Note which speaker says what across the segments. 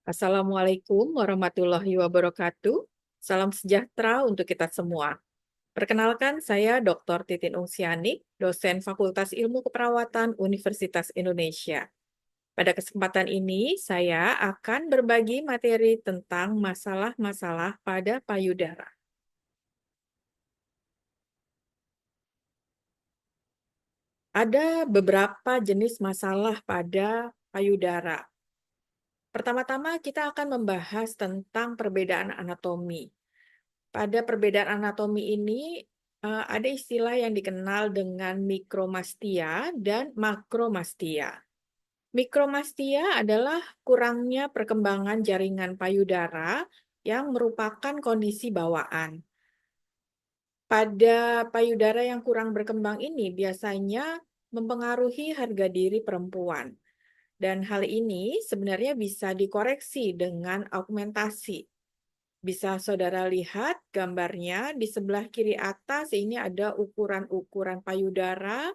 Speaker 1: Assalamualaikum warahmatullahi wabarakatuh. Salam sejahtera untuk kita semua. Perkenalkan, saya Dr. Titin Ungsiani, dosen Fakultas Ilmu Keperawatan Universitas Indonesia. Pada kesempatan ini, saya akan berbagi materi tentang masalah-masalah pada payudara. Ada beberapa jenis masalah pada payudara. Pertama-tama, kita akan membahas tentang perbedaan anatomi. Pada perbedaan anatomi ini, ada istilah yang dikenal dengan mikromastia dan makromastia. Mikromastia adalah kurangnya perkembangan jaringan payudara yang merupakan kondisi bawaan. Pada payudara yang kurang berkembang ini biasanya mempengaruhi harga diri perempuan. Dan hal ini sebenarnya bisa dikoreksi dengan augmentasi. Bisa saudara lihat gambarnya di sebelah kiri atas, ini ada ukuran-ukuran payudara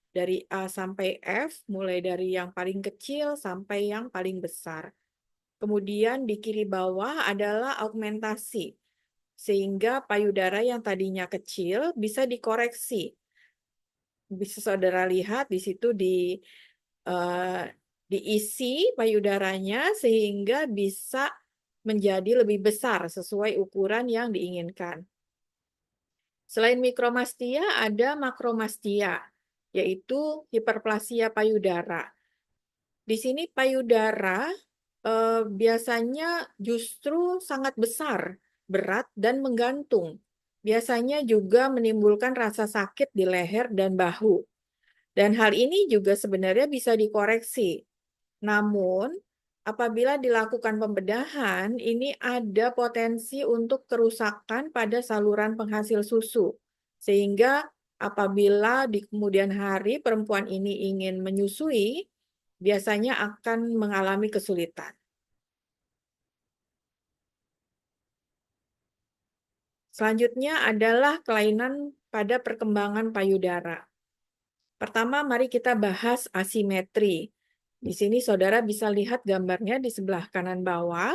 Speaker 1: dari A sampai F, mulai dari yang paling kecil sampai yang paling besar. Kemudian di kiri bawah adalah augmentasi, sehingga payudara yang tadinya kecil bisa dikoreksi. Bisa saudara lihat di situ diisi payudaranya sehingga bisa menjadi lebih besar sesuai ukuran yang diinginkan. Selain mikromastia, ada makromastia, yaitu hiperplasia payudara. Di sini payudara biasanya justru sangat besar, berat, dan menggantung. Biasanya juga menimbulkan rasa sakit di leher dan bahu. Dan hal ini juga sebenarnya bisa dikoreksi. Namun, apabila dilakukan pembedahan, ini ada potensi untuk kerusakan pada saluran penghasil susu. Sehingga apabila di kemudian hari perempuan ini ingin menyusui, biasanya akan mengalami kesulitan. Selanjutnya adalah kelainan pada perkembangan payudara. Pertama, mari kita bahas asimetri. Di sini saudara bisa lihat gambarnya di sebelah kanan bawah.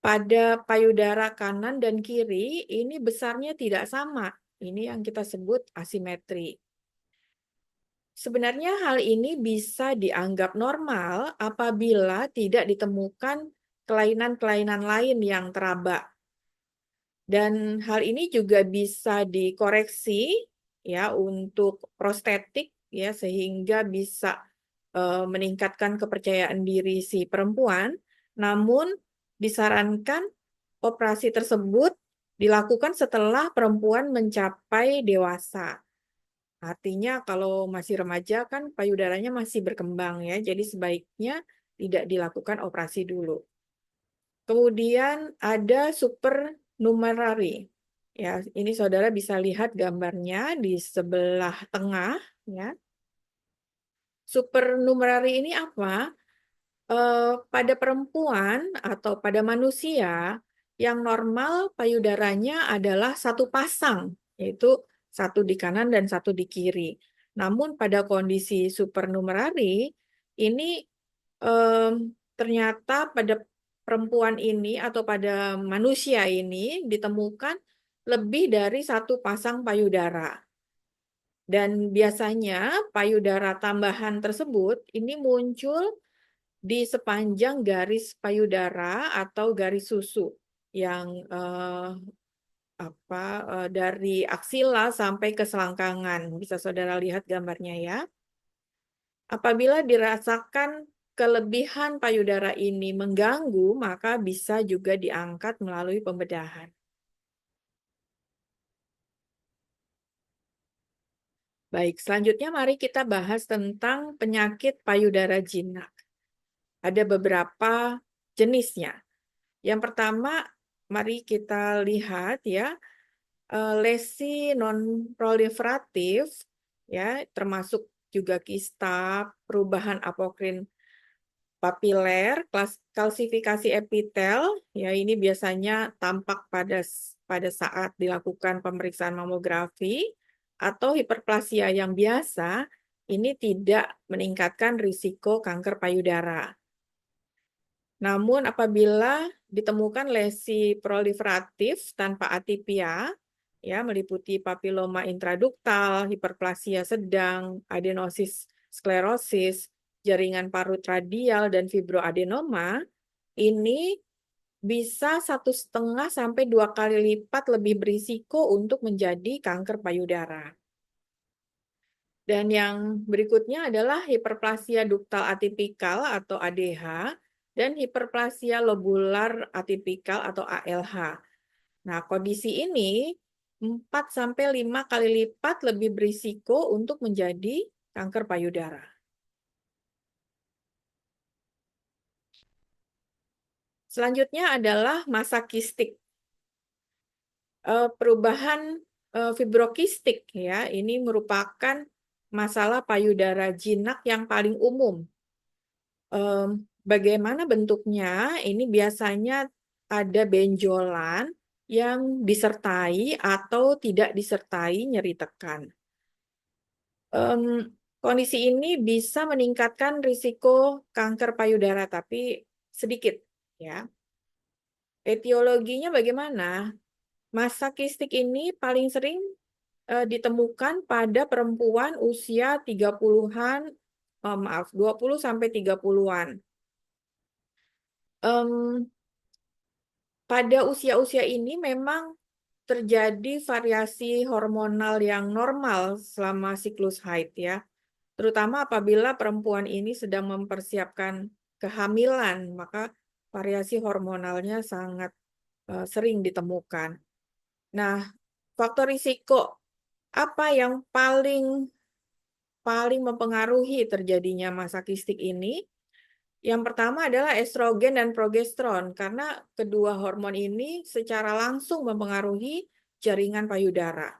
Speaker 1: Pada payudara kanan dan kiri, ini besarnya tidak sama. Ini yang kita sebut asimetri. Sebenarnya hal ini bisa dianggap normal apabila tidak ditemukan kelainan-kelainan lain yang teraba. Dan hal ini juga bisa dikoreksi ya untuk prostetik ya sehingga bisa meningkatkan kepercayaan diri si perempuan. Namun disarankan operasi tersebut dilakukan setelah perempuan mencapai dewasa. Artinya kalau masih remaja kan payudaranya masih berkembang ya, jadi sebaiknya tidak dilakukan operasi dulu. Kemudian ada supernumerary. Ya, ini saudara bisa lihat gambarnya di sebelah tengah ya. Supernumerary ini apa? Pada perempuan atau pada manusia yang normal payudaranya adalah satu pasang, yaitu satu di kanan dan satu di kiri. Namun pada kondisi supernumerary ini ternyata pada perempuan ini atau pada manusia ini ditemukan lebih dari satu pasang payudara. Dan biasanya payudara tambahan tersebut ini muncul di sepanjang garis payudara atau garis susu yang dari aksila sampai ke selangkangan. Bisa saudara lihat gambarnya ya. Apabila dirasakan kelebihan payudara ini mengganggu, maka bisa juga diangkat melalui pembedahan. Baik, selanjutnya mari kita bahas tentang penyakit payudara jinak. Ada beberapa jenisnya. Yang pertama, mari kita lihat ya, lesi non-proliferatif, ya, termasuk juga kista, perubahan apokrin papiler, kalsifikasi epitel, ya ini biasanya tampak pada saat dilakukan pemeriksaan mamografi, atau hiperplasia yang biasa, ini tidak meningkatkan risiko kanker payudara. Namun apabila ditemukan lesi proliferatif tanpa atipia, ya meliputi papiloma intraduktal, hiperplasia sedang, adenosis sklerosis, jaringan parut radial, dan fibroadenoma, ini bisa 1,5 sampai 2 kali lipat lebih berisiko untuk menjadi kanker payudara. Dan yang berikutnya adalah hiperplasia duktal atipikal atau ADH dan hiperplasia lobular atipikal atau ALH. Nah, kondisi ini 4 sampai 5 kali lipat lebih berisiko untuk menjadi kanker payudara. Selanjutnya adalah masa kistik. Perubahan fibrokistik ya, ini merupakan masalah payudara jinak yang paling umum. Bagaimana bentuknya? Ini biasanya ada benjolan yang disertai atau tidak disertai nyeri tekan. Kondisi ini bisa meningkatkan risiko kanker payudara, tapi sedikit ya. Etiologinya bagaimana? Masa kistik ini paling sering ditemukan pada perempuan usia 30-an, maaf, 20 sampai 30-an. Pada usia-usia ini memang terjadi variasi hormonal yang normal selama siklus haid ya, terutama apabila perempuan ini sedang mempersiapkan kehamilan, maka variasi hormonalnya sangat sering ditemukan. Nah, faktor risiko apa yang paling mempengaruhi terjadinya masa kistik ini? Yang pertama adalah estrogen dan progesteron, karena kedua hormon ini secara langsung mempengaruhi jaringan payudara.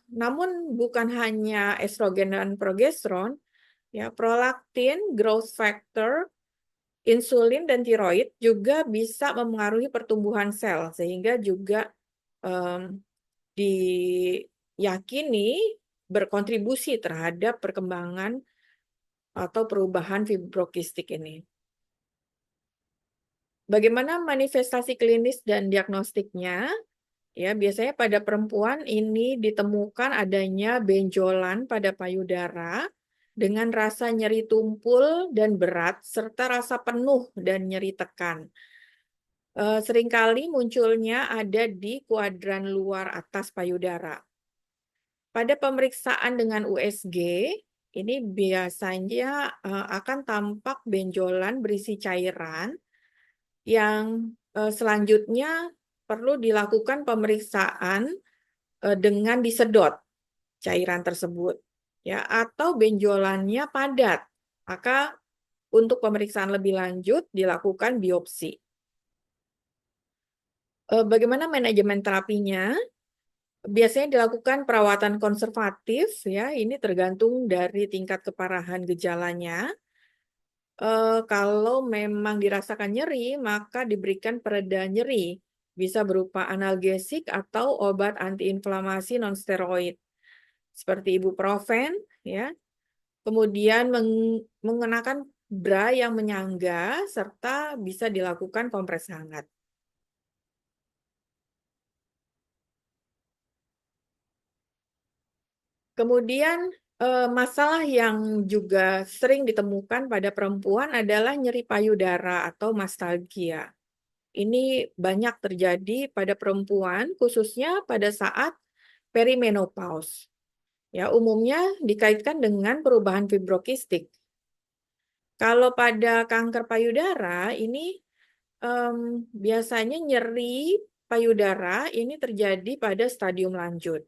Speaker 1: Namun bukan hanya estrogen dan progesteron, ya prolaktin, growth factor, insulin dan tiroid juga bisa memengaruhi pertumbuhan sel, sehingga juga diyakini berkontribusi terhadap perkembangan atau perubahan fibrokistik ini. Bagaimana manifestasi klinis dan diagnostiknya? Ya, biasanya pada perempuan ini ditemukan adanya benjolan pada payudara dengan rasa nyeri tumpul dan berat serta rasa penuh dan nyeri tekan. Seringkali munculnya ada di kuadran luar atas payudara. Pada pemeriksaan dengan USG, ini biasanya akan tampak benjolan berisi cairan yang selanjutnya perlu dilakukan pemeriksaan dengan disedot cairan tersebut, ya, atau benjolannya padat. Maka untuk pemeriksaan lebih lanjut dilakukan biopsi. Bagaimana manajemen terapinya? Biasanya dilakukan perawatan konservatif, ya, ini tergantung dari tingkat keparahan gejalanya. Kalau memang dirasakan nyeri, maka diberikan pereda nyeri, bisa berupa analgesik atau obat antiinflamasi nonsteroid seperti ibuprofen, ya. Kemudian mengenakan bra yang menyangga serta bisa dilakukan kompres hangat. Kemudian masalah yang juga sering ditemukan pada perempuan adalah nyeri payudara atau mastalgia. Ini banyak terjadi pada perempuan, khususnya pada saat perimenopause. Ya, umumnya dikaitkan dengan perubahan fibrokistik. Kalau pada kanker payudara, ini biasanya nyeri payudara ini terjadi pada stadium lanjut.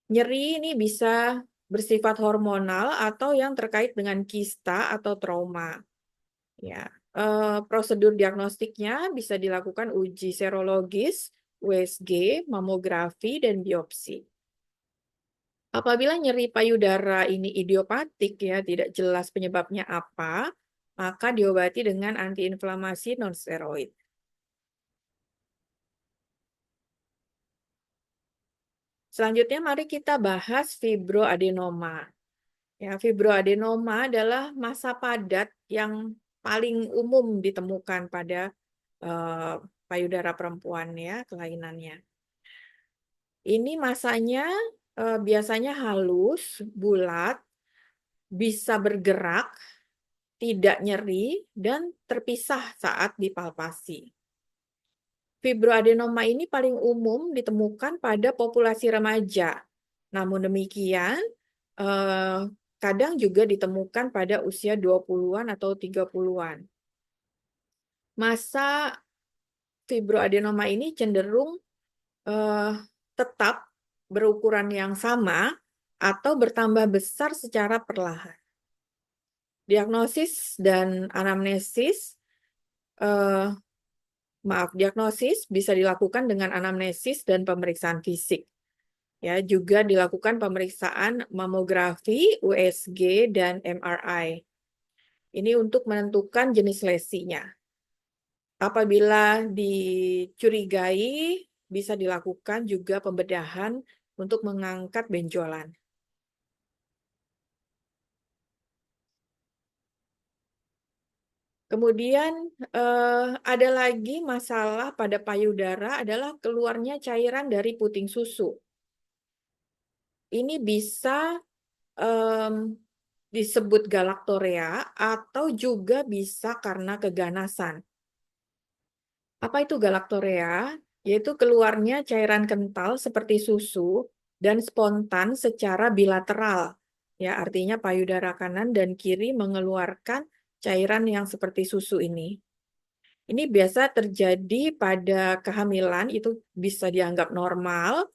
Speaker 1: Nyeri ini bisa bersifat hormonal atau yang terkait dengan kista atau trauma. Ya, prosedur diagnostiknya bisa dilakukan uji serologis, USG, mamografi, dan biopsi. Apabila nyeri payudara ini idiopatik ya, tidak jelas penyebabnya apa, maka diobati dengan antiinflamasi nonsteroid. Selanjutnya mari kita bahas fibroadenoma. Ya, fibroadenoma adalah massa padat yang paling umum ditemukan pada eh, payudara perempuan ya, kelainannya. Ini masanya biasanya halus, bulat, bisa bergerak, tidak nyeri, dan terpisah saat dipalpasi. Fibroadenoma ini paling umum ditemukan pada populasi remaja. Namun demikian, eh, kadang juga ditemukan pada usia 20-an atau 30-an. Masa fibroadenoma ini cenderung eh, tetap berukuran yang sama atau bertambah besar secara perlahan. Diagnosis dan anamnesis, eh, diagnosis bisa dilakukan dengan anamnesis dan pemeriksaan fisik. Ya, juga dilakukan pemeriksaan mamografi, USG, dan MRI. Ini untuk menentukan jenis lesinya. Apabila dicurigai, bisa dilakukan juga pembedahan untuk mengangkat benjolan. Kemudian ada lagi masalah pada payudara adalah keluarnya cairan dari puting susu. Ini bisa em, disebut galaktorea atau juga bisa karena keganasan. Apa itu galaktorea? Yaitu keluarnya cairan kental seperti susu dan spontan secara bilateral. Ya, artinya payudara kanan dan kiri mengeluarkan cairan yang seperti susu ini. Ini biasa terjadi pada kehamilan, itu bisa dianggap normal,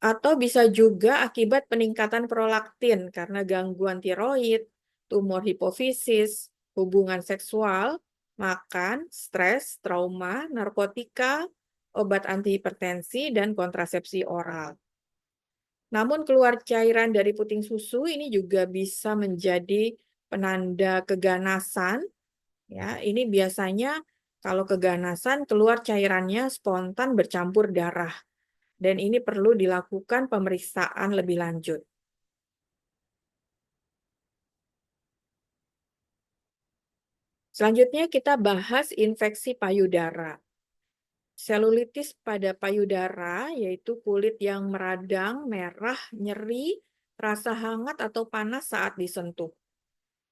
Speaker 1: atau bisa juga akibat peningkatan prolaktin karena gangguan tiroid, tumor hipofisis, hubungan seksual, makan, stres, trauma, narkotika, obat antihipertensi, dan kontrasepsi oral. Namun keluar cairan dari puting susu ini juga bisa menjadi penanda keganasan. Ya, ini biasanya kalau keganasan keluar cairannya spontan bercampur darah. Dan ini perlu dilakukan pemeriksaan lebih lanjut. Selanjutnya kita bahas infeksi payudara. Selulitis pada payudara yaitu kulit yang meradang, merah, nyeri, rasa hangat atau panas saat disentuh.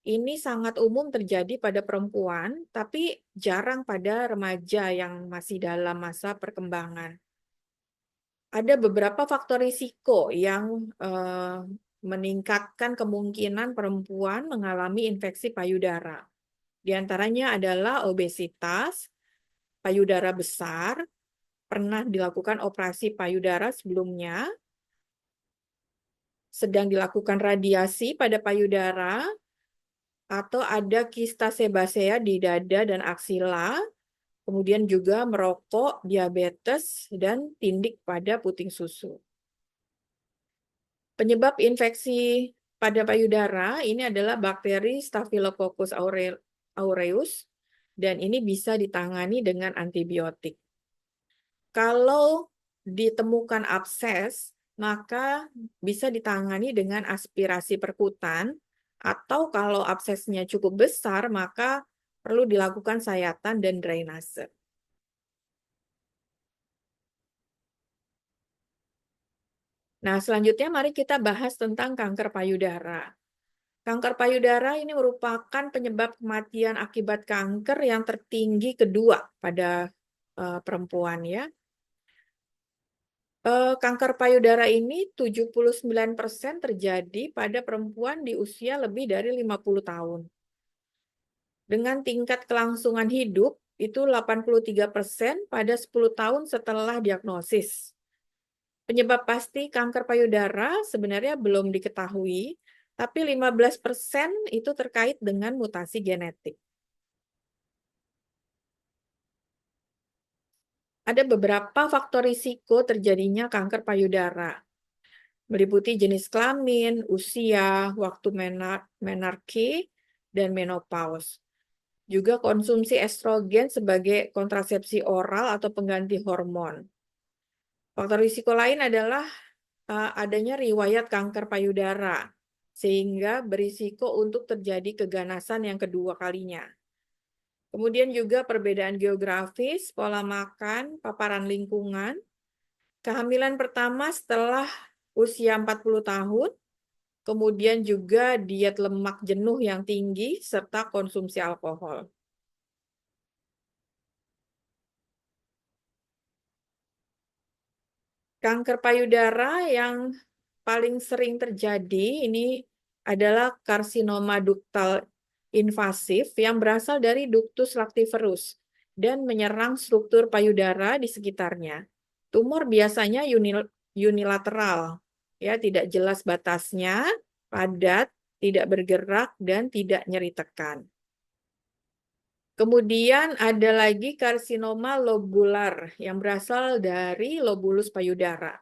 Speaker 1: Ini sangat umum terjadi pada perempuan, tapi jarang pada remaja yang masih dalam masa perkembangan. Ada beberapa faktor risiko yang meningkatkan kemungkinan perempuan mengalami infeksi payudara. Di antaranya adalah obesitas, payudara besar, pernah dilakukan operasi payudara sebelumnya, sedang dilakukan radiasi pada payudara, atau ada kista sebasea di dada dan aksila, kemudian juga merokok, diabetes, dan tindik pada puting susu. Penyebab infeksi pada payudara ini adalah bakteri Staphylococcus aureus dan ini bisa ditangani dengan antibiotik. Kalau ditemukan abses, maka bisa ditangani dengan aspirasi perkutan atau kalau absesnya cukup besar, maka perlu dilakukan sayatan dan drainase. Nah, selanjutnya mari kita bahas tentang kanker payudara. Kanker payudara ini merupakan penyebab kematian akibat kanker yang tertinggi kedua pada perempuan ya. Kanker payudara ini 79% terjadi pada perempuan di usia lebih dari 50 tahun. Dengan tingkat kelangsungan hidup itu 83% pada 10 tahun setelah diagnosis. Penyebab pasti kanker payudara sebenarnya belum diketahui, tapi 15% itu terkait dengan mutasi genetik. Ada beberapa faktor risiko terjadinya kanker payudara, meliputi jenis kelamin, usia, waktu menarki, dan menopause. Juga konsumsi estrogen sebagai kontrasepsi oral atau pengganti hormon. Faktor risiko lain adalah adanya riwayat kanker payudara, sehingga berisiko untuk terjadi keganasan yang kedua kalinya. Kemudian juga perbedaan geografis, pola makan, paparan lingkungan, kehamilan pertama setelah usia 40 tahun, kemudian juga diet lemak jenuh yang tinggi, serta konsumsi alkohol. Kanker payudara yang paling sering terjadi ini adalah karsinoma duktal invasif yang berasal dari ductus lactiferus dan menyerang struktur payudara di sekitarnya. Tumor biasanya unilateral, ya, tidak jelas batasnya, padat, tidak bergerak, dan tidak nyeri tekan. Kemudian ada lagi karsinoma lobular yang berasal dari lobulus payudara.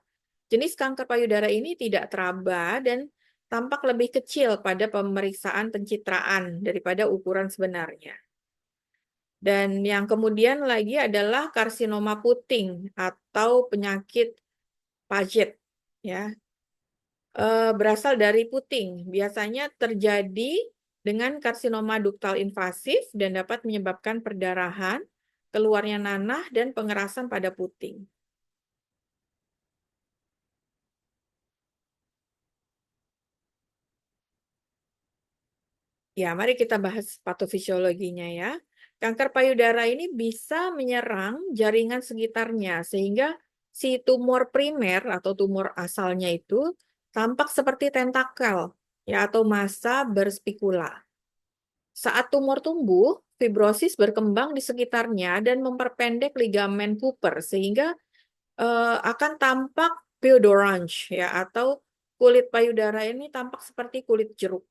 Speaker 1: Jenis kanker payudara ini tidak teraba dan tampak lebih kecil pada pemeriksaan pencitraan daripada ukuran sebenarnya. Dan yang kemudian lagi adalah karsinoma puting atau penyakit Paget, ya. Berasal dari puting. Biasanya terjadi dengan karsinoma duktal invasif dan dapat menyebabkan perdarahan, keluarnya nanah, dan pengerasan pada puting. Ya, mari kita bahas patofisiologinya ya. Kanker payudara ini bisa menyerang jaringan sekitarnya sehingga si tumor primer atau tumor asalnya itu tampak seperti tentakel ya atau massa berspikula. Saat tumor tumbuh, fibrosis berkembang di sekitarnya dan memperpendek ligamen Cooper sehingga akan tampak pseudorange ya atau kulit payudara ini tampak seperti kulit jeruk.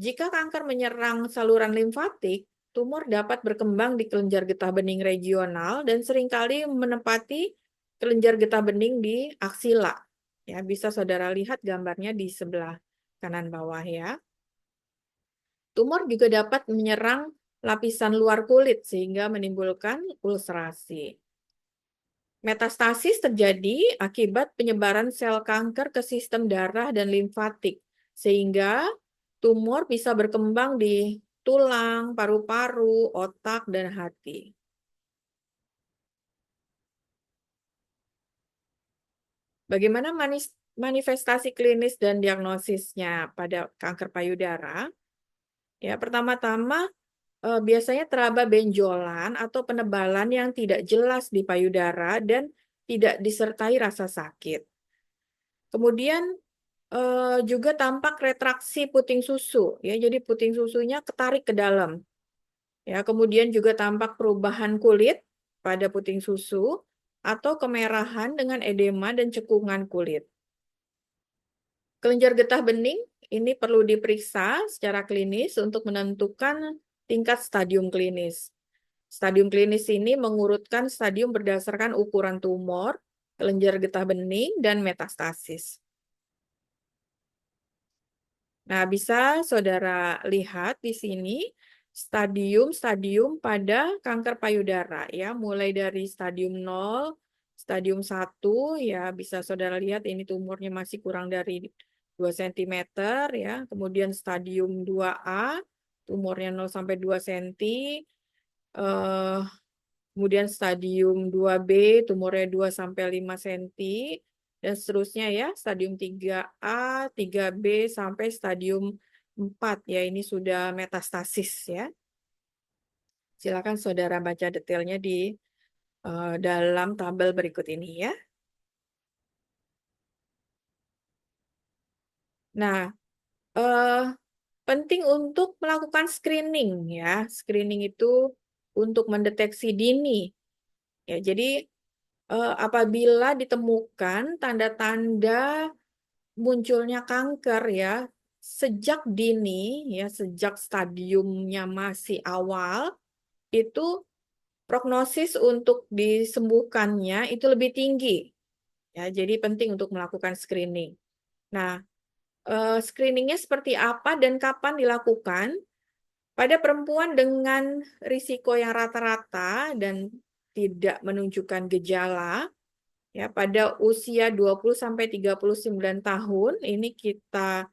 Speaker 1: Jika kanker menyerang saluran limfatik, tumor dapat berkembang di kelenjar getah bening regional dan seringkali menempati kelenjar getah bening di aksila. Ya, bisa saudara lihat gambarnya di sebelah kanan bawah ya. Tumor juga dapat menyerang lapisan luar kulit sehingga menimbulkan ulcerasi. Metastasis terjadi akibat penyebaran sel kanker ke sistem darah dan limfatik, sehingga tumor bisa berkembang di tulang, paru-paru, otak, dan hati. Bagaimana manifestasi klinis dan diagnosisnya pada kanker payudara? Ya, pertama-tama biasanya teraba benjolan atau penebalan yang tidak jelas di payudara dan tidak disertai rasa sakit. Kemudian juga tampak retraksi puting susu, ya. Jadi puting susunya ketarik ke dalam. Ya, kemudian juga tampak perubahan kulit pada puting susu atau kemerahan dengan edema dan cekungan kulit. Kelenjar getah bening ini perlu diperiksa secara klinis untuk menentukan tingkat stadium klinis. Stadium klinis ini mengurutkan stadium berdasarkan ukuran tumor, kelenjar getah bening, dan metastasis. Nah, bisa saudara lihat di sini stadium-stadium pada kanker payudara ya, mulai dari stadium 0, stadium 1 ya, bisa saudara lihat ini tumornya masih kurang dari 2 cm ya. Kemudian stadium 2A, tumornya 0 sampai 2 cm. Kemudian stadium 2B, tumornya 2 sampai 5 cm. Dan seterusnya ya, stadium 3A, 3B, sampai stadium 4 ya, ini sudah metastasis ya. Silakan saudara baca detailnya di dalam tabel berikut ini ya. Nah, eh, penting untuk melakukan screening ya. Screening itu untuk mendeteksi dini. Ya, jadi apabila ditemukan tanda-tanda munculnya kanker ya sejak dini ya sejak stadiumnya masih awal itu prognosis untuk disembuhkannya itu lebih tinggi ya jadi penting untuk melakukan screening. Nah, screeningnya seperti apa dan kapan dilakukan? Pada perempuan dengan risiko yang rata-rata dan tidak menunjukkan gejala Ya, pada usia 20 sampai 39 tahun ini kita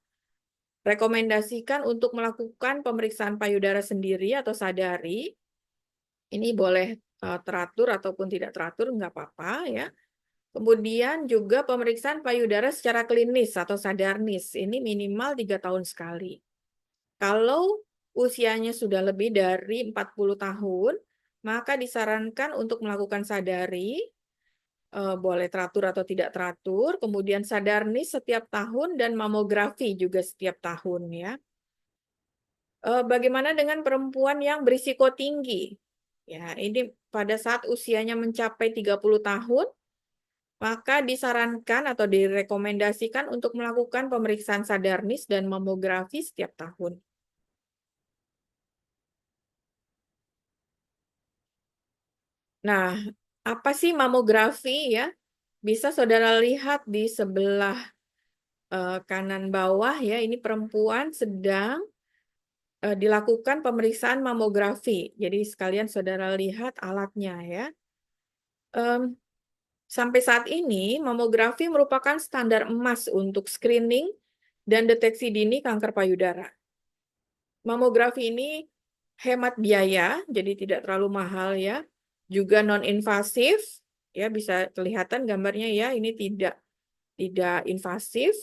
Speaker 1: rekomendasikan untuk melakukan pemeriksaan payudara sendiri atau sadari. Ini boleh teratur ataupun tidak teratur, nggak apa-apa ya. Kemudian juga pemeriksaan payudara secara klinis atau sadarnis, ini minimal 3 tahun sekali. Kalau usianya sudah lebih dari 40 tahun, maka disarankan untuk melakukan sadari, boleh teratur atau tidak teratur, kemudian sadarnis setiap tahun dan mamografi juga setiap tahun ya. Bagaimana dengan perempuan yang berisiko tinggi? Ya, ini pada saat usianya mencapai 30 tahun, maka disarankan atau direkomendasikan untuk melakukan pemeriksaan sadarnis dan mamografi setiap tahun. Nah, apa sih mamografi ya? Bisa saudara lihat di sebelah kanan bawah ya, ini perempuan sedang dilakukan pemeriksaan mamografi. Jadi sekalian saudara lihat alatnya ya. Mmm, Sampai saat ini mamografi merupakan standar emas untuk screening dan deteksi dini kanker payudara. Mamografi ini hemat biaya, jadi tidak terlalu mahal ya. Juga non-invasif, ya bisa kelihatan gambarnya ya, ini tidak invasif.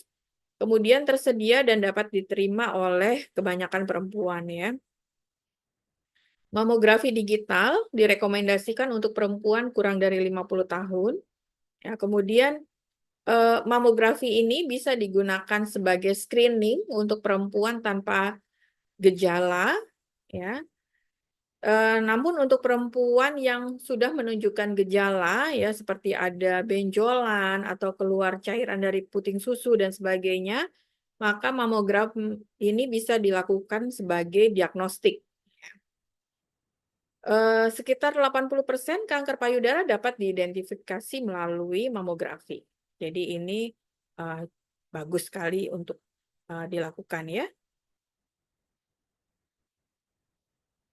Speaker 1: Kemudian tersedia dan dapat diterima oleh kebanyakan perempuan ya. Mamografi digital direkomendasikan untuk perempuan kurang dari 50 tahun. Ya, kemudian mamografi ini bisa digunakan sebagai screening untuk perempuan tanpa gejala ya. Namun untuk perempuan yang sudah menunjukkan gejala ya seperti ada benjolan atau keluar cairan dari puting susu dan sebagainya, maka mamogram ini bisa dilakukan sebagai diagnostik. Sekitar 80% kanker payudara dapat diidentifikasi melalui mamografi. Jadi ini eee, bagus sekali untuk dilakukan ya.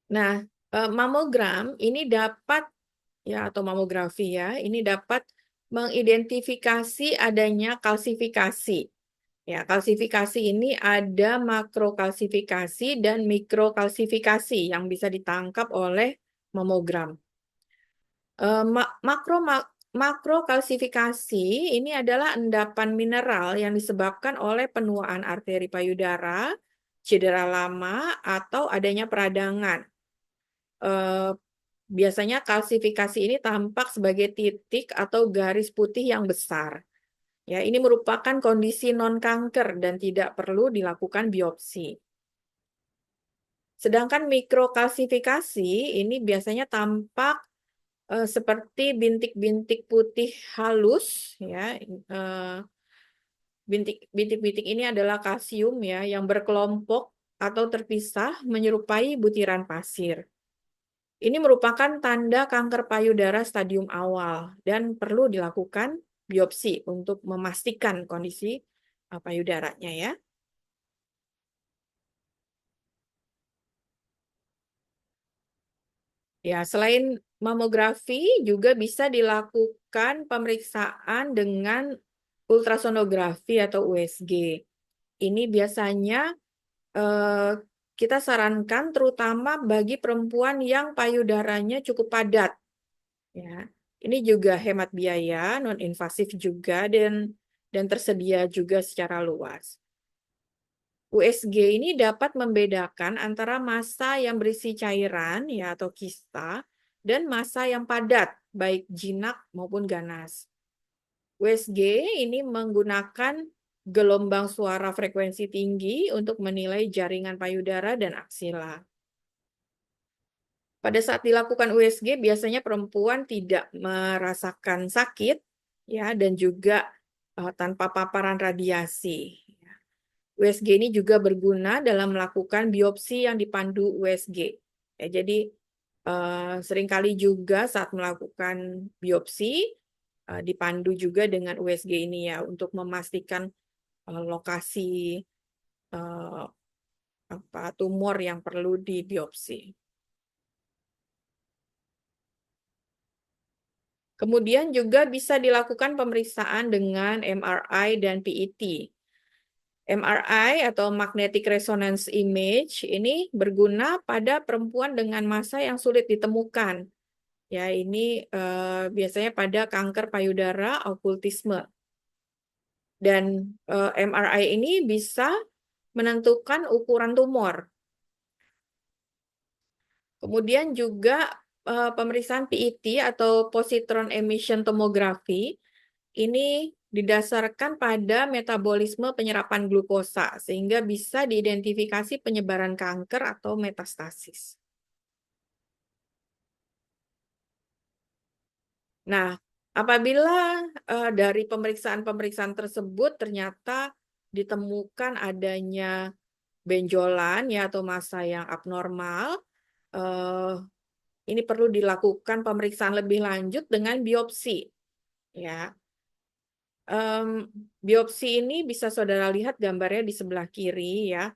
Speaker 1: Nah, mamogram ini dapat ya atau mamografi ya, ini dapat mengidentifikasi adanya kalsifikasi. Ya, kalsifikasi ini ada makrokalsifikasi dan mikrokalsifikasi yang bisa ditangkap oleh mamogram. Eee, ma makro ma Makrokalsifikasi ini adalah endapan mineral yang disebabkan oleh penuaan arteri payudara, cedera lama, atau adanya peradangan. Eee, Biasanya kalsifikasi ini tampak sebagai titik atau garis putih yang besar. Ya, ini merupakan kondisi non-kanker dan tidak perlu dilakukan biopsi. Sedangkan mikrokalsifikasi ini biasanya tampak seperti bintik-bintik putih halus ya, bintik-bintik ini adalah kalsium ya yang berkelompok atau terpisah menyerupai butiran pasir. Ini merupakan tanda kanker payudara stadium awal dan perlu dilakukan biopsi untuk memastikan kondisi payudaranya ya. Ya, selain mamografi juga bisa dilakukan pemeriksaan dengan ultrasonografi atau USG. Ini biasanya eh, kita sarankan terutama bagi perempuan yang payudaranya cukup padat. Ya, ini juga hemat biaya, non-invasif juga dan tersedia juga secara luas. USG ini dapat membedakan antara massa yang berisi cairan ya atau kista dan massa yang padat, baik jinak maupun ganas. USG ini menggunakan gelombang suara frekuensi tinggi untuk menilai jaringan payudara dan aksila. Pada saat dilakukan USG biasanya perempuan tidak merasakan sakit ya dan juga tanpa paparan radiasi. USG ini juga berguna dalam melakukan biopsi yang dipandu USG. Ya, jadi seringkali juga saat melakukan biopsi dipandu juga dengan USG ini ya untuk memastikan lokasi eh, tumor yang perlu dibiopsi. Kemudian juga bisa dilakukan pemeriksaan dengan MRI dan PET. MRI atau magnetic resonance image ini berguna pada perempuan dengan massa yang sulit ditemukan. Ya, ini biasanya pada kanker payudara, okultisme. Dan MRI ini bisa menentukan ukuran tumor. Kemudian juga pemeriksaan PET atau positron emission tomography ini didasarkan pada metabolisme penyerapan glukosa sehingga bisa diidentifikasi penyebaran kanker atau metastasis. Nah, apabila dari pemeriksaan-pemeriksaan tersebut ternyata ditemukan adanya benjolan ya atau massa yang abnormal, eh, ini perlu dilakukan pemeriksaan lebih lanjut dengan biopsi. Ya, biopsi ini bisa saudara lihat gambarnya di sebelah kiri ya.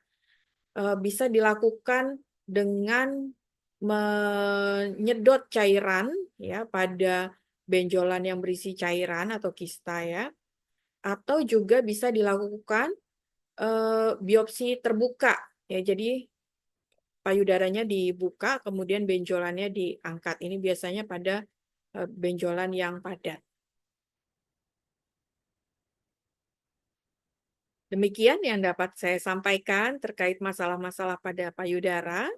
Speaker 1: Bisa dilakukan dengan menyedot cairan ya pada benjolan yang berisi cairan atau kista ya, atau juga bisa dilakukan biopsi terbuka ya. Jadi payudaranya dibuka, kemudian benjolannya diangkat. Ini biasanya pada benjolan yang padat. Demikian yang dapat saya sampaikan terkait masalah-masalah pada payudara.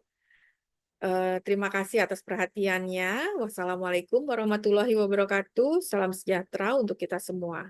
Speaker 1: Terima kasih atas perhatiannya. Wassalamualaikum warahmatullahi wabarakatuh. Salam sejahtera untuk kita semua.